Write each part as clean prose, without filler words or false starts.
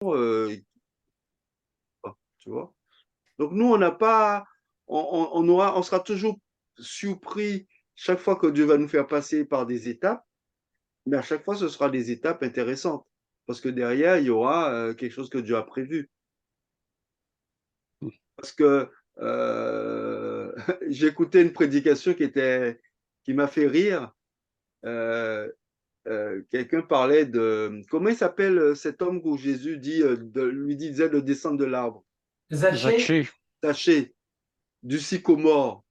tu vois. Donc nous, on n'a pas, on sera toujours surpris chaque fois que Dieu va nous faire passer par des étapes, mais à chaque fois, ce sera des étapes intéressantes, parce que derrière, il y aura quelque chose que Dieu a prévu. Parce que j'ai écouté une prédication qui m'a fait rire. Euh, Quelqu'un parlait de comment il s'appelle cet homme où Jésus lui disait de descendre de l'arbre, Zachée, Zaché, tâcher du sycomore.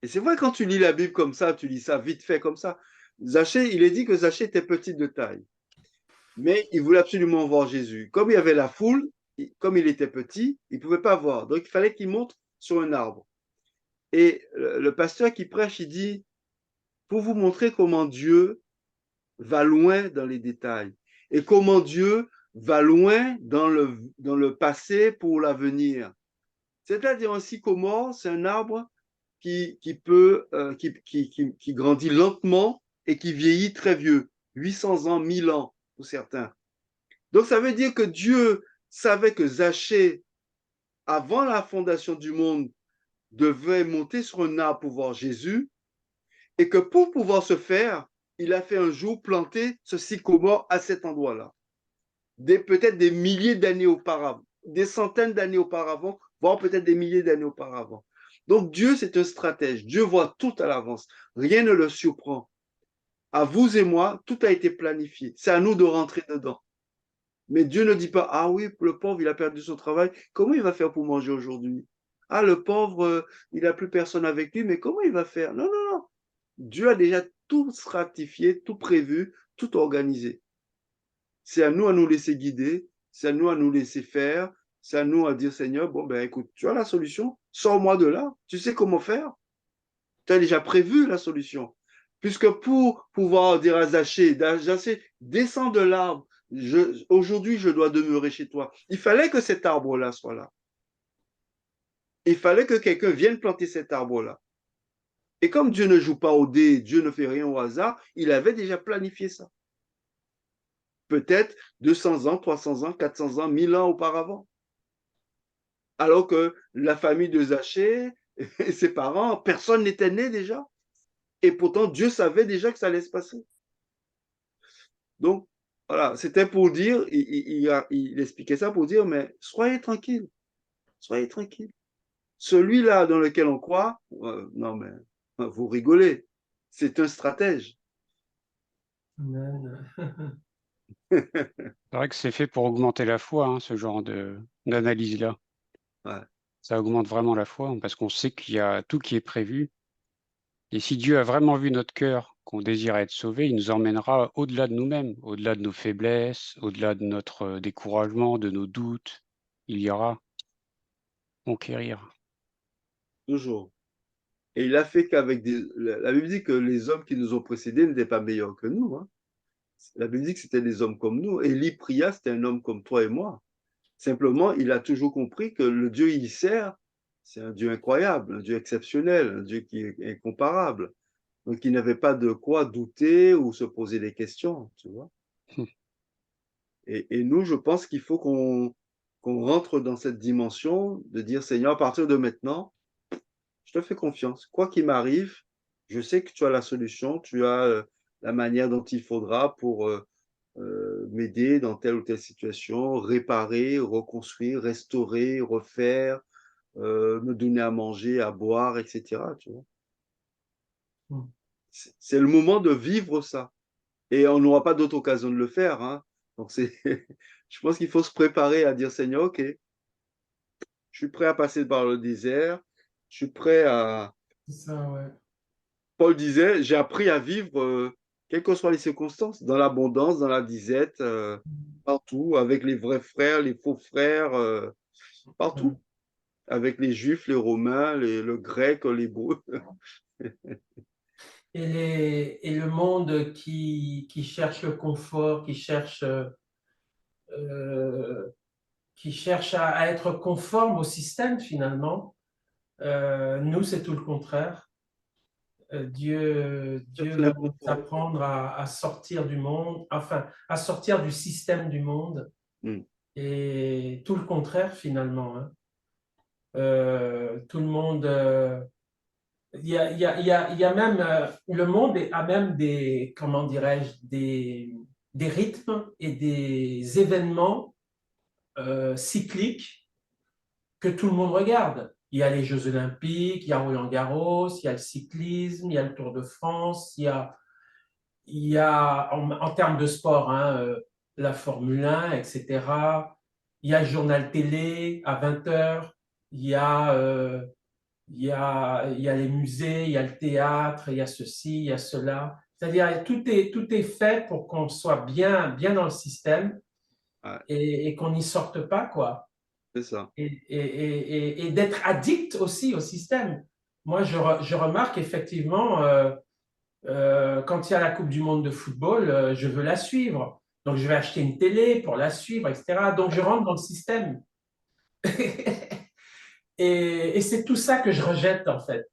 Et c'est vrai, quand tu lis la Bible comme ça, tu lis ça vite fait comme ça. Zachée, il est dit que Zachée était petit de taille, mais il voulait absolument voir Jésus. Comme il y avait la foule, comme il était petit, il ne pouvait pas voir. Donc il fallait qu'il monte sur un arbre. Et le pasteur qui prêche, il dit, pour vous montrer comment Dieu va loin dans les détails et comment Dieu va loin dans le passé pour l'avenir. C'est-à-dire un sycomore, c'est un arbre qui grandit lentement et qui vieillit très vieux, 800 ans, 1000 ans pour certains. Donc ça veut dire que Dieu savait que Zachée, avant la fondation du monde, devait monter sur un arbre pour voir Jésus, et que pour pouvoir se faire, il a fait un jour planter ce sycomore à cet endroit-là. Peut-être des milliers d'années auparavant, des centaines d'années auparavant, voire peut-être des milliers d'années auparavant. Donc Dieu, c'est un stratège. Dieu voit tout à l'avance. Rien ne le surprend. À vous et moi, tout a été planifié. C'est à nous de rentrer dedans. Mais Dieu ne dit pas, ah oui, le pauvre, il a perdu son travail. Comment il va faire pour manger aujourd'hui? Ah, le pauvre, il n'a plus personne avec lui, mais comment il va faire? Non, non, non. Dieu a déjà tout stratifié, tout prévu, tout organisé. C'est à nous laisser guider, c'est à nous laisser faire, c'est à nous à dire, Seigneur, bon, ben écoute, tu as la solution, sors-moi de là, tu sais comment faire, tu as déjà prévu la solution. Puisque pour pouvoir dire à Zachée, descends de l'arbre, aujourd'hui je dois demeurer chez toi. Il fallait que cet arbre-là soit là. Il fallait que quelqu'un vienne planter cet arbre-là. Et comme Dieu ne joue pas au dé, Dieu ne fait rien au hasard, il avait déjà planifié ça. Peut-être 200 ans, 300 ans, 400 ans, 1000 ans auparavant. Alors que la famille de Zachée et ses parents, personne n'était né déjà. Et pourtant, Dieu savait déjà que ça allait se passer. Donc, voilà, c'était pour dire, il expliquait ça pour dire, mais soyez tranquille, soyez tranquille. Celui-là dans lequel on croit, non mais, vous rigolez, c'est un stratège. Amen. c'est vrai que c'est fait pour augmenter la foi, hein, ce genre d'analyse-là. Ouais. Ça augmente vraiment la foi, hein, parce qu'on sait qu'il y a tout qui est prévu. Et si Dieu a vraiment vu notre cœur, qu'on désire être sauvé, il nous emmènera au-delà de nous-mêmes, au-delà de nos faiblesses, au-delà de notre découragement, de nos doutes. Il ira conquérir. Toujours. Et il a fait qu'avec des. La Bible dit que les hommes qui nous ont précédés n'étaient pas meilleurs que nous. Hein. La Bible dit que c'était des hommes comme nous. Élie pria, c'était un homme comme toi et moi. Simplement, il a toujours compris que le Dieu il sert, c'est un Dieu incroyable, un Dieu exceptionnel, un Dieu qui est incomparable. Donc, il n'avait pas de quoi douter ou se poser des questions, tu vois. Et nous, je pense qu'il faut qu'on rentre dans cette dimension de dire, Seigneur, à partir de maintenant, je te fais confiance. Quoi qu'il m'arrive, je sais que tu as la solution, tu as la manière dont il faudra pour m'aider dans telle ou telle situation, réparer, reconstruire, restaurer, refaire, me donner à manger, à boire, etc. Tu vois. C'est le moment de vivre ça. Et on n'aura pas d'autre occasion de le faire. Hein. Donc je pense qu'il faut se préparer à dire, Seigneur, OK, je suis prêt à passer par le désert, je suis prêt à... C'est ça, ouais. Paul disait, j'ai appris à vivre, quelles que soient les circonstances, dans l'abondance, dans la disette, partout, avec les vrais frères, les faux frères, partout, avec les juifs, les romains, le grec, l'hébreu. Et le monde qui cherche le confort, qui cherche à être conforme au système finalement, nous, c'est tout le contraire. Dieu va nous apprendre à sortir du monde, enfin, à sortir du système du monde Mm. Et tout le contraire, finalement, hein. Tout le monde, il y a même, le monde a même des, comment dirais-je, des rythmes et des événements cycliques que tout le monde regarde. Il y a les Jeux Olympiques, il y a Roland-Garros, il y a le cyclisme, il y a le Tour de France, il y a en termes de sport, hein, la Formule 1, etc. Il y a le journal télé à 20 heures, il y a, il y a les musées, il y a le théâtre, il y a ceci, il y a cela. C'est-à-dire, tout est fait pour qu'on soit bien dans le système Ouais, et qu'on n'y sorte pas, quoi. c'est ça. Et d'être addict aussi au système. Moi, je remarque effectivement, quand il y a la Coupe du Monde de football, je veux la suivre. Donc, je vais acheter une télé pour la suivre, etc. Donc, je rentre dans le système. Et c'est tout ça que je rejette, en fait.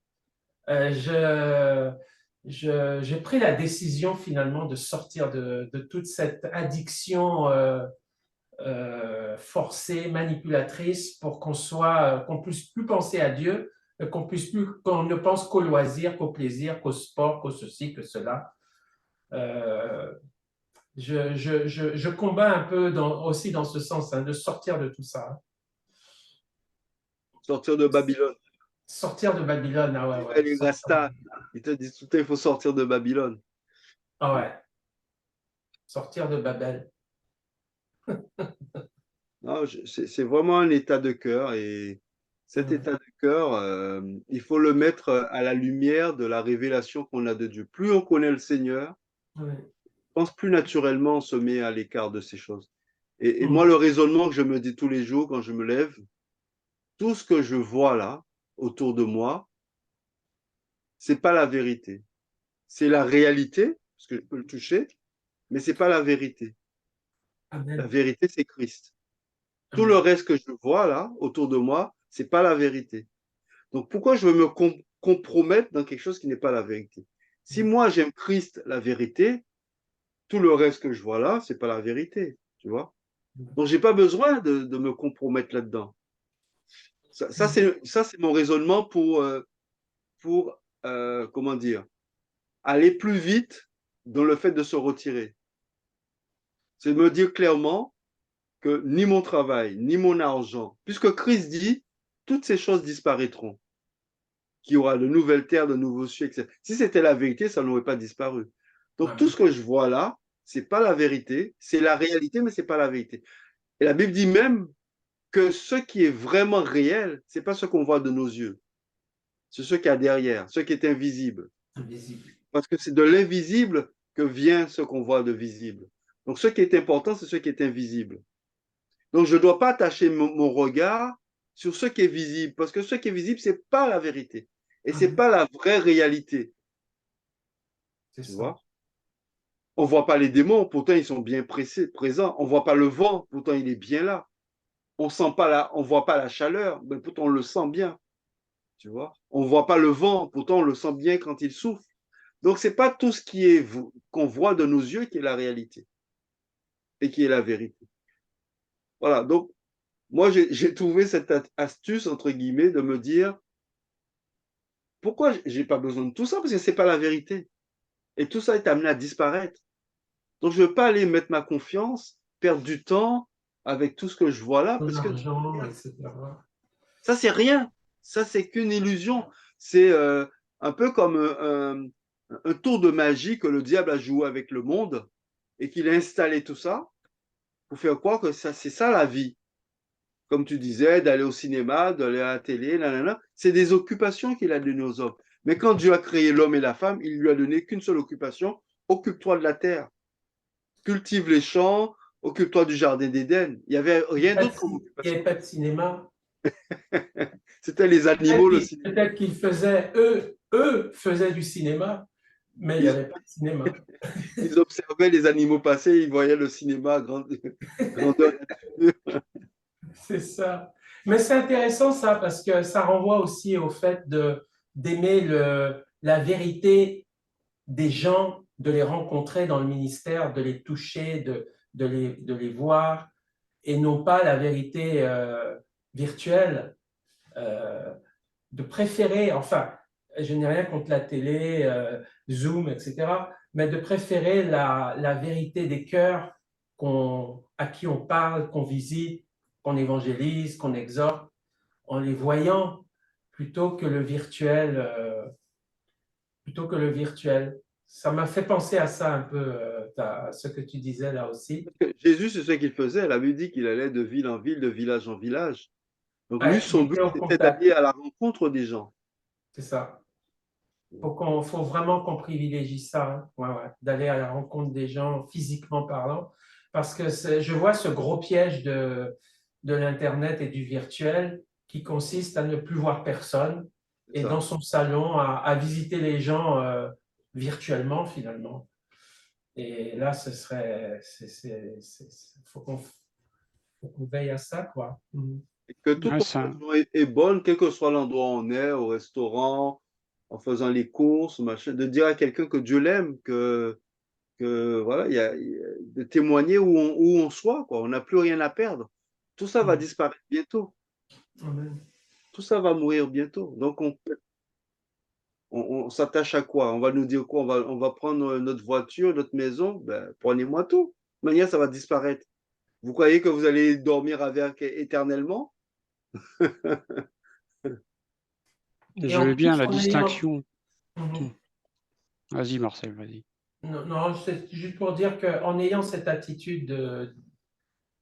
J'ai pris la décision, finalement, de sortir de toute cette addiction forcée, manipulatrice, pour qu'on puisse plus penser à Dieu, qu'on ne pense qu'au loisir, qu'au plaisir, qu'au sport, qu'au ceci, que cela. Euh, je combats un peu aussi dans ce sens, hein, de sortir de tout ça, hein. Sortir de Babylone. Sortir de Babylone, ah ouais, ouais. Les Rastas, ils te disent tout le temps, il faut sortir de Babylone. Ah ouais. Sortir de Babel. Non, c'est vraiment un état de cœur et cet état de cœur, il faut le mettre à la lumière de la révélation qu'on a de Dieu. Plus on connaît le Seigneur, Ouais. je pense plus naturellement on se met à l'écart de ces choses. Et Mm. moi, le raisonnement que je me dis tous les jours quand je me lève, tout ce que je vois là, autour de moi, c'est pas la vérité. C'est la réalité, parce que je peux le toucher, mais c'est pas la vérité. La Amen. vérité, c'est Christ. Tout le Amen. reste que je vois là, autour de moi, c'est pas la vérité. Donc pourquoi je veux me compromettre dans quelque chose qui n'est pas la vérité? Si moi j'aime Christ, la vérité, tout le reste que je vois là, c'est pas la vérité, tu vois. Donc j'ai pas besoin de me compromettre là-dedans. Ça c'est mon raisonnement pour comment dire, aller plus vite dans le fait de se retirer. C'est de me dire clairement que ni mon travail, ni mon argent, puisque Christ dit, toutes ces choses disparaîtront, qu'il y aura de nouvelles terres, de nouveaux cieux, etc. Si c'était la vérité, ça n'aurait pas disparu. Donc tout Amen. ce que je vois là, c'est pas la vérité, c'est la réalité, mais c'est pas la vérité. Et la Bible dit même que ce qui est vraiment réel, c'est pas ce qu'on voit de nos yeux, c'est ce qu'il y a derrière, ce qui est invisible. Invisible. Parce que c'est de l'invisible que vient ce qu'on voit de visible. Donc ce qui est important, c'est ce qui est invisible. Donc je ne dois pas attacher mon regard sur ce qui est visible, parce que ce qui est visible, ce n'est pas la vérité. Et ce n'est Amen. pas la vraie réalité. C'est Tu ça. vois? On ne voit pas les démons, pourtant ils sont bien présents. On ne voit pas le vent, pourtant il est bien là. On ne voit pas la chaleur, mais pourtant on le sent bien. Tu vois? On ne voit pas le vent, pourtant on le sent bien quand il souffle. Donc ce n'est pas tout ce qui est qu'on voit de nos yeux qui est la réalité et qui est la vérité. Voilà, donc moi j'ai trouvé cette astuce, entre guillemets, de me dire, pourquoi j'ai pas besoin de tout ça? Parce que c'est pas la vérité. Et tout ça est amené à disparaître. Donc je ne veux pas aller mettre ma confiance, perdre du temps avec tout ce que je vois là, parce que L'argent, etc. ça, c'est rien. Ça, c'est qu'une illusion. C'est un peu comme un tour de magie que le diable a joué avec le monde et qu'il a installé tout ça pour faire croire que ça, c'est ça la vie. Comme tu disais, d'aller au cinéma, d'aller à la télé, nanana. C'est des occupations qu'il a données aux hommes. Mais quand Dieu a créé l'homme et la femme, il lui a donné qu'une seule occupation, occupe-toi de la terre, cultive les champs, occupe-toi du jardin d'Éden. Il n'y avait rien d'autre comme Il n'y occupation. avait pas de cinéma. C'était les animaux, le cinéma. Peut-être qu'ils faisaient, eux faisaient du cinéma, mais il n'y Ils, avait pas de cinéma. ils observaient les animaux passer, ils voyaient le cinéma à grandeur nature. C'est ça. Mais c'est intéressant ça, parce que ça renvoie aussi au fait d'aimer la vérité des gens, de les rencontrer dans le ministère, de les toucher, de les voir. et non pas la vérité virtuelle, de préférer, enfin, je n'ai rien contre la télé, Zoom, etc., mais de préférer la vérité des cœurs à qui on parle, qu'on visite, qu'on évangélise, qu'on exhorte, en les voyant, plutôt que le virtuel. Plutôt que le virtuel. Ça m'a fait penser à ça un peu, ce que tu disais là aussi. Jésus, c'est ce qu'il faisait. La Bible dit qu'il allait de ville en ville, de village en village. Donc lui, Ouais, il son but, était au c'était d'aller contact, à la rencontre des gens. c'est ça. Faut vraiment qu'on privilégie ça, hein. Ouais, ouais, d'aller à la rencontre des gens physiquement parlant, parce que je vois ce gros piège de l'Internet et du virtuel qui consiste à ne plus voir personne C'est et dans ça. son salon à visiter les gens virtuellement finalement. Et là, ce serait, faut qu'on veille à ça, quoi. Mhm. Et que toute Ouais, ça, occasion est bonne, quel que soit l'endroit où on est, au restaurant, en faisant les courses, machin, de dire à quelqu'un que Dieu l'aime, que voilà, de témoigner où on soit, quoi. On n'a plus rien à perdre. Tout ça va Mhm. disparaître bientôt. Amen. Tout ça va mourir bientôt. Donc on s'attache à quoi? On va nous dire quoi? On va prendre notre voiture, notre maison. Ben, prenez-moi tout. De toute manière, ça va disparaître. Vous croyez que vous allez dormir avec éternellement? Et je en veux bien plus, la en ayant. distinction. Mhm. Vas-y, Marcel, vas-y. Non, non, c'est juste pour dire qu'en ayant cette attitude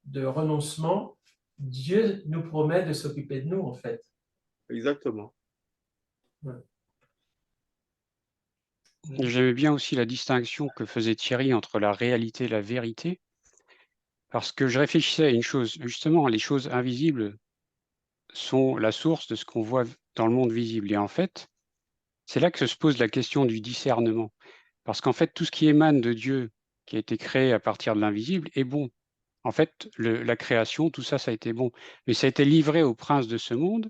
de renoncement, Dieu nous promet de s'occuper de nous, en fait. Exactement. Ouais. J'aimais bien aussi la distinction que faisait Thierry entre la réalité et la vérité, parce que je réfléchissais à une chose. Justement, les choses invisibles sont la source de ce qu'on voit dans le monde visible. Et en fait, c'est là que se pose la question du discernement. Parce qu'en fait, tout ce qui émane de Dieu, qui a été créé à partir de l'invisible, est bon. En fait, la création, tout ça, ça a été bon. Mais ça a été livré au prince de ce monde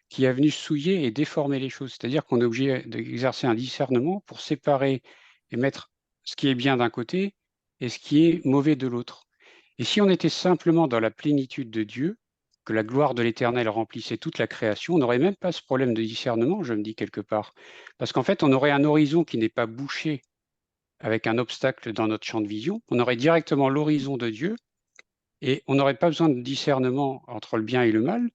qui est venu souiller et déformer les choses. C'est-à-dire qu'on est obligé d'exercer un discernement pour séparer et mettre ce qui est bien d'un côté et ce qui est mauvais de l'autre. Et si on était simplement dans la plénitude de Dieu, que la gloire de l'Éternel remplissait toute la création, on n'aurait même pas ce problème de discernement, je me dis quelque part. Parce qu'en fait, on aurait un horizon qui n'est pas bouché avec un obstacle dans notre champ de vision. On aurait directement l'horizon de Dieu et on n'aurait pas besoin de discernement entre le bien et le mal,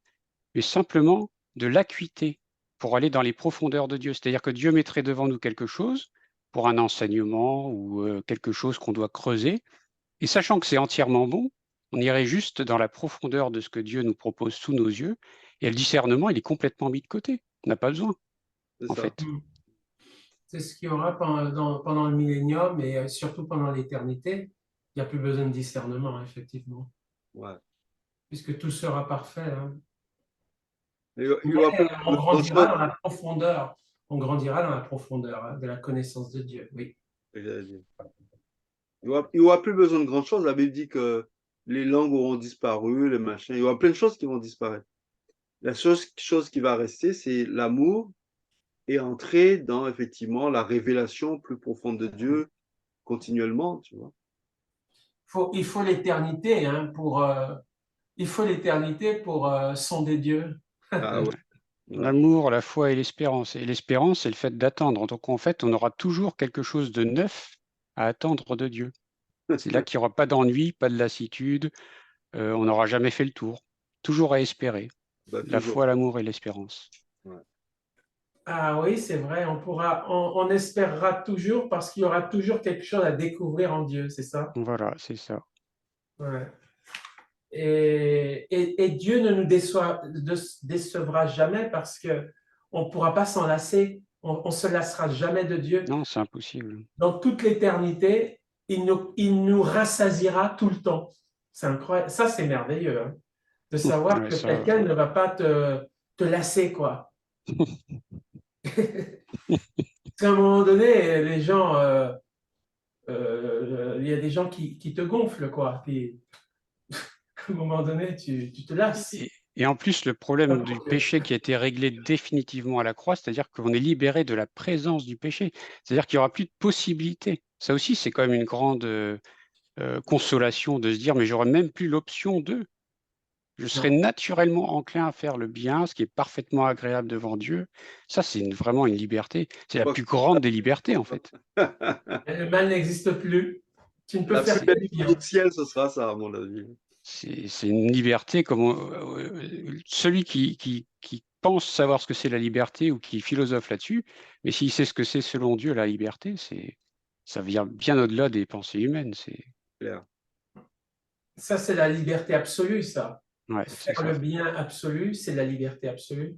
mais simplement de l'acuité pour aller dans les profondeurs de Dieu. C'est-à-dire que Dieu mettrait devant nous quelque chose pour un enseignement ou quelque chose qu'on doit creuser, et sachant que c'est entièrement bon, on irait juste dans la profondeur de ce que Dieu nous propose sous nos yeux, et le discernement, il est complètement mis de côté. On n'a pas besoin, C'est en ça. fait. C'est ce qu'il y aura pendant le millénium et surtout pendant l'éternité. Il n'y a plus besoin de discernement, effectivement, Ouais. puisque tout sera parfait, hein. Il y Mais aura plus on besoin de grand grandira chose. dans la profondeur. On grandira dans la profondeur, hein, de la connaissance de Dieu. Oui. Il y aura plus besoin de grand chose. La Bible dit que les langues auront disparu, les machins. Il y aura plein de choses qui vont disparaître. La chose qui va rester, c'est l'amour et entrer dans effectivement la révélation plus profonde de Dieu continuellement, tu vois. Il faut l'éternité, hein, il faut l'éternité pour sonder Dieu. Ah ouais, ouais. L'amour, la foi et l'espérance. Et l'espérance, c'est le fait d'attendre. Donc, en fait, on aura toujours quelque chose de neuf à attendre de Dieu. C'est là qu'il n'y aura pas d'ennui, pas de lassitude, on n'aura jamais fait le tour. Toujours à espérer. Bah, La toujours. foi, l'amour et l'espérance. Ouais. Ah oui, c'est vrai, on espérera toujours parce qu'il y aura toujours quelque chose à découvrir en Dieu, c'est ça? Voilà, c'est ça. Ouais. Et Dieu ne nous décevra jamais parce que on ne pourra pas s'en lasser. On ne se lassera jamais de Dieu. Non, c'est impossible. Dans toute l'éternité, il nous rassasiera tout le temps. C'est incroyable. Ça, c'est merveilleux, hein, de savoir Ouais, que ça, quelqu'un ne va pas te lasser, quoi. Parce qu'à un moment donné, les gens, il y a des gens qui te gonflent, quoi. Puis, à un moment donné, tu te lasses. et en plus, le Pas problème du pour Dieu. péché qui a été réglé définitivement à la croix, c'est-à-dire qu'on est libéré de la présence du péché. C'est-à-dire qu'il n'y aura plus de possibilité. Ça aussi, c'est quand même une grande consolation de se dire, mais j'aurais même plus l'option de. Je serai naturellement enclin à faire le bien, ce qui est parfaitement agréable devant Dieu. Ça, c'est vraiment une liberté. C'est la plus grande des libertés, en fait. Le mal n'existe plus. Tu ne peux La faire plus que belle du chose bien. au ciel, ce sera ça, à mon avis. C'est une liberté comme celui qui pense savoir ce que c'est la liberté ou qui philosophe là-dessus, mais s'il sait ce que c'est selon Dieu, la liberté, ça vient bien au-delà des pensées humaines. Clair. Ça, c'est la liberté absolue, ça. Ouais, c'est Faire ça. le bien absolu, c'est la liberté absolue.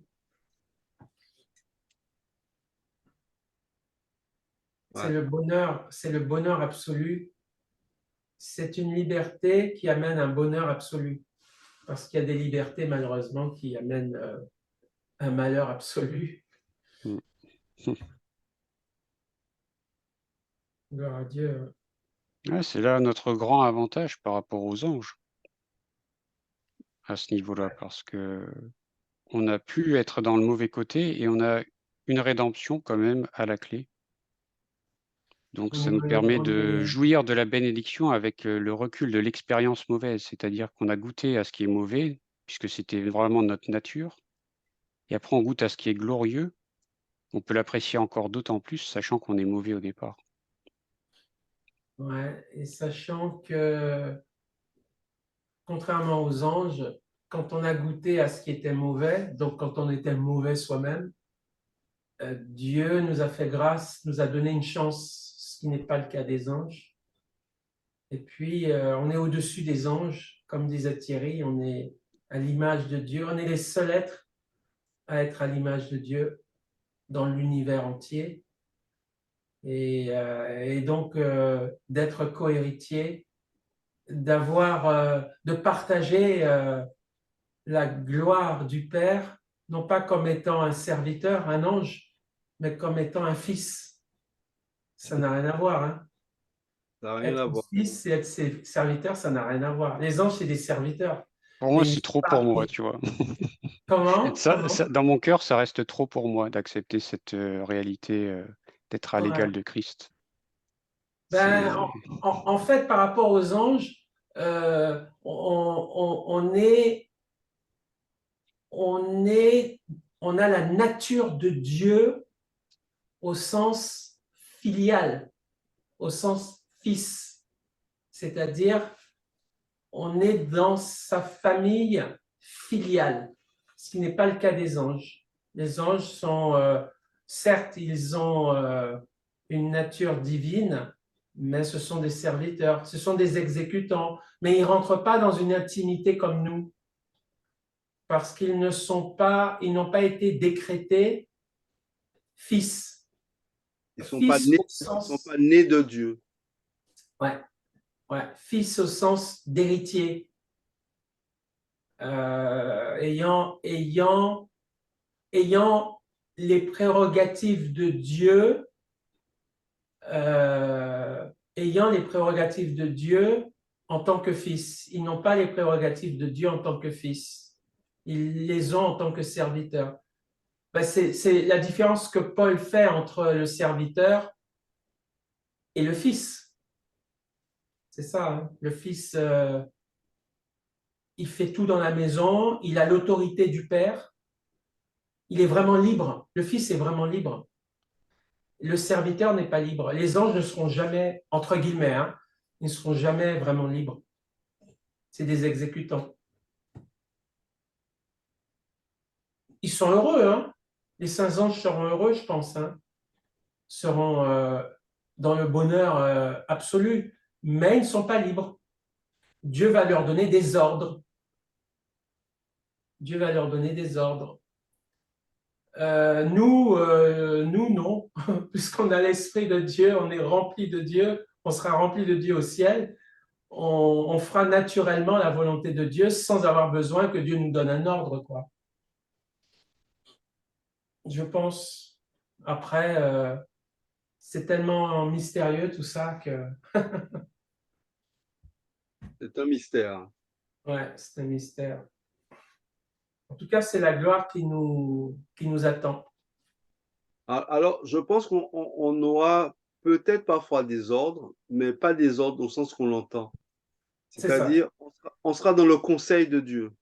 Ouais. C'est le bonheur absolu. C'est une liberté qui amène un bonheur absolu. Parce qu'il y a des libertés, malheureusement, qui amènent un malheur absolu. Mm. Gloire à Dieu. Ouais, c'est là notre grand avantage par rapport aux anges à ce niveau-là, parce que on a pu être dans le mauvais côté et on a une rédemption quand même à la clé. Donc ça nous permet de jouir de la bénédiction avec, le recul de l'expérience mauvaise. C'est-à-dire qu'on a goûté à ce qui est mauvais, puisque c'était vraiment notre nature et après on goûte à ce qui est glorieux. On peut l'apprécier encore d'autant plus, sachant qu'on est mauvais au départ. Ouais, et sachant que, contrairement aux anges, quand on a goûté à ce qui était mauvais, donc quand on était mauvais soi-même, Dieu nous a fait grâce, nous a donné une chance, ce qui n'est pas le cas des anges. Et puis, on est au-dessus des anges, comme disait Thierry, on est à l'image de Dieu, on est les seuls êtres à être à l'image de Dieu dans l'univers entier. Et donc, d'être cohéritier, de partager la gloire du Père, non pas comme étant un serviteur, un ange, mais comme étant un fils. Ça n'a rien à voir, hein. Ça n'a rien à Être voir. fils et être serviteur, ça n'a rien à voir. Les anges, c'est des serviteurs. Pour moi, Mais ils c'est sont trop pour pas- moi, tu vois? Comment? Ça dans mon cœur, ça reste trop pour moi d'accepter cette, réalité, d'être à Ouais. l'égal de Christ. Ben, C'est en fait, par rapport aux anges, on est, on est, on a la nature de Dieu au sens filial, au sens fils, c'est-à-dire on est dans sa famille filiale, ce qui n'est pas le cas des anges. Les anges sont, certes, ils ont une nature divine, mais ce sont des serviteurs, ce sont des exécutants, mais ils ne rentrent pas dans une intimité comme nous, parce qu'ils ils n'ont pas été décrétés fils. Ils Fils au ne sont sens, pas nés de Dieu. ouais, ouais, fils au sens d'héritier, ayant les prérogatives de Dieu, ayant les prérogatives de Dieu en tant que fils. Ils n'ont pas les prérogatives de Dieu en tant que fils. Ils les ont en tant que serviteurs. Ben, c'est la différence que Paul fait entre le serviteur et le fils. C'est ça, hein. Le fils, il fait tout dans la maison, il a l'autorité du père, il est vraiment libre. Le fils est vraiment libre. Le serviteur n'est pas libre. Les anges ne seront jamais, entre guillemets, hein, ils ne seront jamais vraiment libres. C'est des exécutants. Ils sont heureux, hein. Les saints anges seront heureux, je pense, hein. Seront dans le bonheur absolu, mais ils ne sont pas libres. Dieu va leur donner des ordres. Dieu va leur donner des ordres. Nous, non, puisqu'on a l'Esprit de Dieu, on est rempli de Dieu, on sera rempli de Dieu au ciel, on fera naturellement la volonté de Dieu sans avoir besoin que Dieu nous donne un ordre, quoi. Je pense. Après, c'est tellement mystérieux tout ça que, C'est un mystère. ouais, c'est un mystère. En tout cas, c'est la gloire qui nous attend. Alors, je pense qu'on aura peut-être parfois des ordres, mais pas des ordres au sens qu'on l'entend. C'est ça. C'est-à-dire, on sera dans le conseil de Dieu.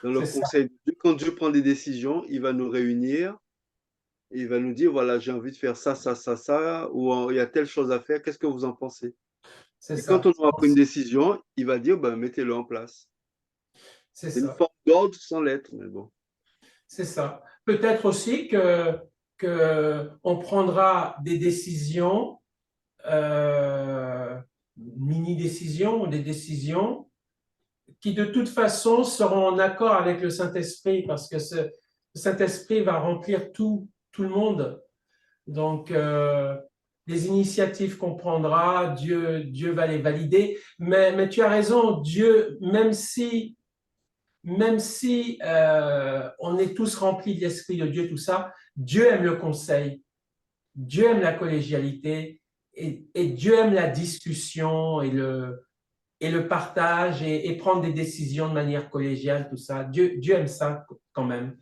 Dans le C'est ça, conseil de Dieu, quand Dieu prend des décisions, il va nous réunir et il va nous dire, voilà, j'ai envie de faire ça, ça, ça, ça, ou il y a telle chose à faire, qu'est-ce que vous en pensez? c'est Et quand ça, on aura pris une décision, il va dire, ben, mettez-le en place. c'est C'est une ça, forme d'ordre sans lettre, mais bon. c'est ça. Peut-être aussi que on prendra des décisions, mini-décisions ou des décisions qui de toute façon seront en accord avec le Saint-Esprit, parce que le Saint-Esprit va remplir tout le monde. Donc, les initiatives qu'on prendra, Dieu va les valider. Mais tu as raison, Dieu, même si on est tous remplis de l'Esprit de Dieu, tout ça, Dieu aime le conseil, Dieu aime la collégialité et Dieu aime la discussion et le partage et prendre des décisions de manière collégiale, tout ça. Dieu aime ça quand même.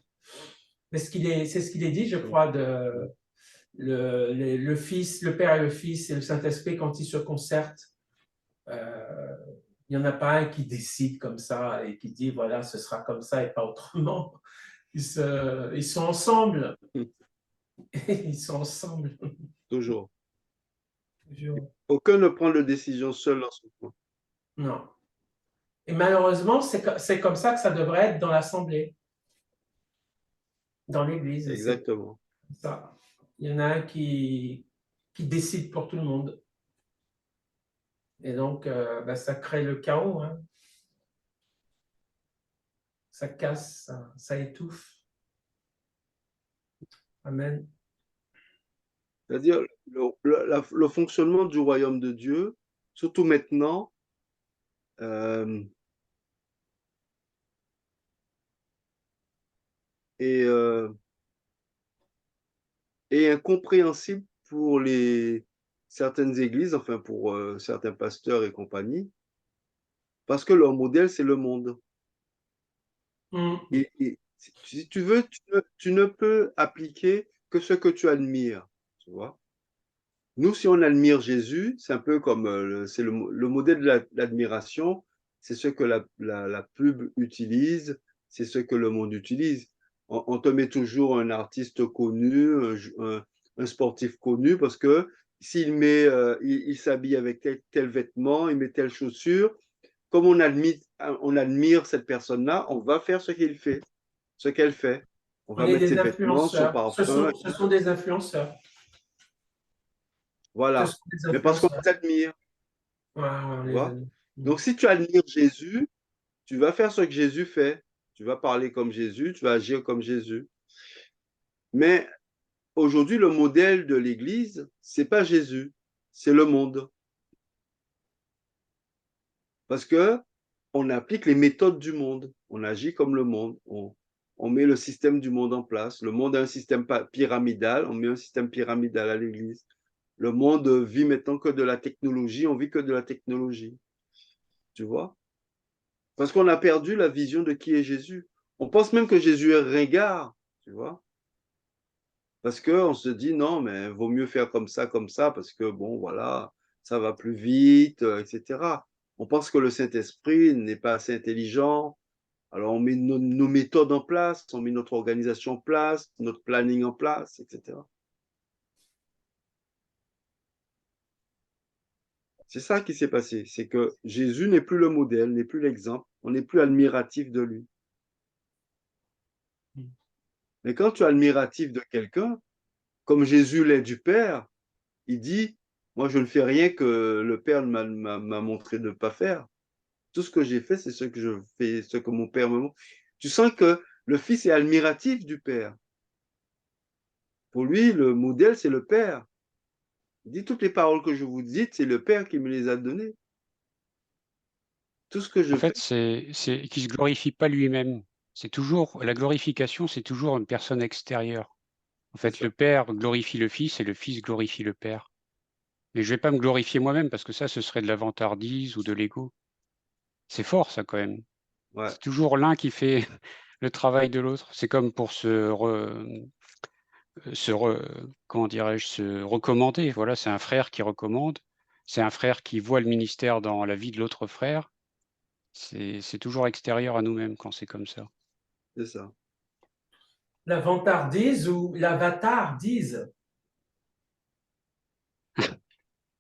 C'est ce qu'il est dit, je crois, le Fils, le Père et le Fils et le Saint-Esprit, quand ils se concertent, euh, il n'y en a pas un qui décide comme ça et qui dit, voilà, ce sera comme ça et pas autrement. Ils sont ensemble. Ils sont ensemble. Toujours. Toujours. Aucun ne prend de décision seul dans son coin. Non. Et malheureusement, c'est comme ça que ça devrait être dans l'Assemblée, dans l'Église. C'est Exactement. ça. Il y en a un qui décide pour tout le monde. Et donc, ça crée le chaos, hein. Ça casse, ça étouffe. Amen. C'est-à-dire, le fonctionnement du royaume de Dieu, surtout maintenant, euh, est, est incompréhensible pour certaines églises, enfin pour certains pasteurs et compagnie, parce que leur modèle, c'est le monde. Mm. Et si tu veux, tu ne peux appliquer que ce que tu admires, tu vois. Nous, si on admire Jésus, c'est un peu comme c'est le modèle de l'admiration, c'est ce que la pub utilise, c'est ce que le monde utilise. On te met toujours un artiste connu, un sportif connu, parce que s'il il s'habille avec tel vêtement, il met telle chaussure, comme on admire cette personne-là, on va faire ce qu'il fait, ce qu'elle fait. On On va est mettre des ses vêtements, son influenceurs. Ce parfum, sont, ce sont des influenceurs. Ce voilà. sont des Mais parce qu'on influenceurs. s'admire. Ouais, ouais, on Tu les vois? aime. Mm. Donc, si tu admires Jésus, tu vas faire ce que Jésus fait. Tu vas parler comme Jésus, tu vas agir comme Jésus. Mais aujourd'hui, le modèle de l'Église, c'est pas Jésus, c'est le monde. Parce que on applique les méthodes du monde. On agit comme le monde. On met le système du monde en place. Le monde a un système pyramidal. On met un système pyramidal à l'Église. Le monde vit maintenant que de la technologie. On vit que de la technologie. Tu vois? Parce qu'on a perdu la vision de qui est Jésus. On pense même que Jésus est ringard, tu vois. Parce qu'on se dit, non, mais vaut mieux faire comme ça, parce que, bon, voilà, ça va plus vite, etc. On pense que le Saint-Esprit n'est pas assez intelligent. Alors, on met nos méthodes en place, on met notre organisation en place, notre planning en place, etc. C'est ça qui s'est passé. C'est que Jésus n'est plus le modèle, n'est plus l'exemple. On n'est plus admiratif de lui. Mais quand tu es admiratif de quelqu'un, comme Jésus l'est du Père, il dit, moi je ne fais rien que le Père m'a montré de ne pas faire. Tout ce que j'ai fait, c'est ce que je fais, ce que mon Père me montre. Tu sens que le Fils est admiratif du Père. Pour lui, le modèle, c'est le Père. Il dit, toutes les paroles que je vous dis, c'est le Père qui me les a données. Tout ce que je En fais, fait, c'est qu'il se glorifie pas lui-même. C'est toujours la glorification, c'est toujours une personne extérieure. En c'est fait, ça. le Père glorifie le Fils et le Fils glorifie le Père. Mais je vais pas me glorifier moi-même parce que ça, ce serait de la vantardise ou de l'ego. C'est fort, ça, quand même. Ouais. C'est toujours l'un qui fait le travail de l'autre. C'est comme pour comment dirais-je, se recommander. Voilà, c'est un frère qui recommande. C'est un frère qui voit le ministère dans la vie de l'autre frère. C'est toujours extérieur à nous-mêmes quand c'est comme ça. C'est ça. La vantardise ou l'avatardise.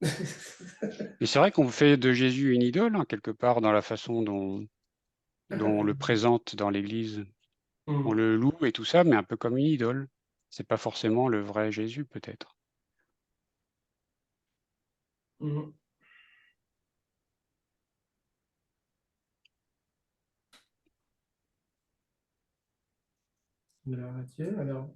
Mais c'est vrai qu'on fait de Jésus une idole, hein, quelque part, dans la façon dont on le présente dans l'Église. On le loue et tout ça, mais un peu comme une idole. C'est pas forcément le vrai Jésus, peut-être. Alors, Mathieu, alors.